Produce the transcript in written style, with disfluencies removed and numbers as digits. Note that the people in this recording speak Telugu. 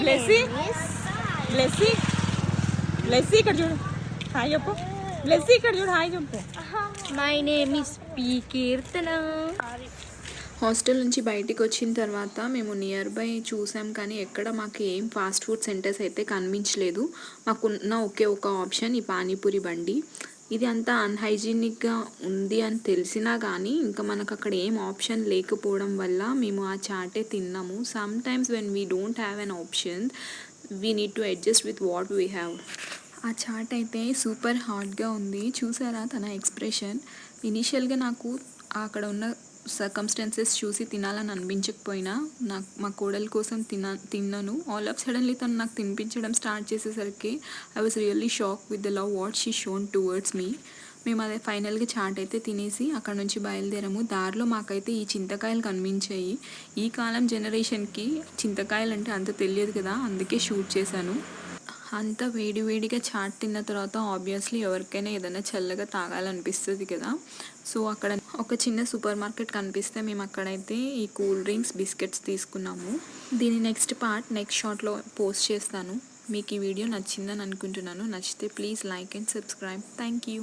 బ్లెస్సీ బ్లెస్సీ బ్లెస్సీ ఇక్కడ చూడు హాయ్ చెప్పు. బ్లెస్సీ ఇక్కడ చూడు హాయ్ చెప్పు. My name is P Keerthana. Hostel నుంచి బయటికి వచ్చిన తర్వాత మేము నియర్ బై చూసాం, కానీ ఎక్కడ మాకు ఏం ఫాస్ట్ ఫుడ్ సెంటర్స్ అయితే కనిపించలేదు. మాకున్న ఒకే ఒక ఆప్షన్ ఈ పానీపూరి బండి. ఇది అంతా అన్హైజీనిక్గా ఉంది అని తెలిసినా కానీ ఇంకా మనకు అక్కడ ఏం ఆప్షన్ లేకపోవడం వల్ల మేము ఆ చాటే తిన్నాము. Some times when we don't have an option we need to adjust with what we have. ఆ చాట్ అయితే సూపర్ హాట్గా ఉంది. చూసారా తన ఎక్స్ప్రెషన్. ఇనీషియల్గా నాకు అక్కడ ఉన్న సర్కమ్స్టాన్సెస్ చూసి తినాలని అనిపించకపోయినా మా కోడలి కోసం తిన్నాను. ఆల్ ఆఫ్ సడన్లీ తను నాకు తినిపించడం స్టార్ట్ చేసేసరికి I was really shock with the love what she shown towards me. మేము అదే ఫైనల్గా చాట్ అయితే తినేసి అక్కడ నుంచి బయలుదేరాము. దారిలో మాకైతే ఈ చింతకాయలు కనిపించాయి. ఈ కాలం జనరేషన్కి చింతకాయలు అంటే అంత తెలియదు కదా, అందుకే షూట్ చేశాను. అంత వేడివేడిగా చాట్ తిన్న తర్వాత ఆబ్వియస్లీ ఎవరికైనా ఏదైనా చల్లగా తాగాలనిపిస్తుంది కదా. సో అక్కడ ఒక చిన్న సూపర్ మార్కెట్ కనిపిస్తే మేము అక్కడైతే ఈ కూల్ డ్రింక్స్ బిస్కెట్స్ తీసుకున్నాము. దీని నెక్స్ట్ షార్ట్లో పోస్ట్ చేస్తాను. మీకు ఈ వీడియో నచ్చిందని అనుకుంటున్నాను. నచ్చితే please like and subscribe. Thank you.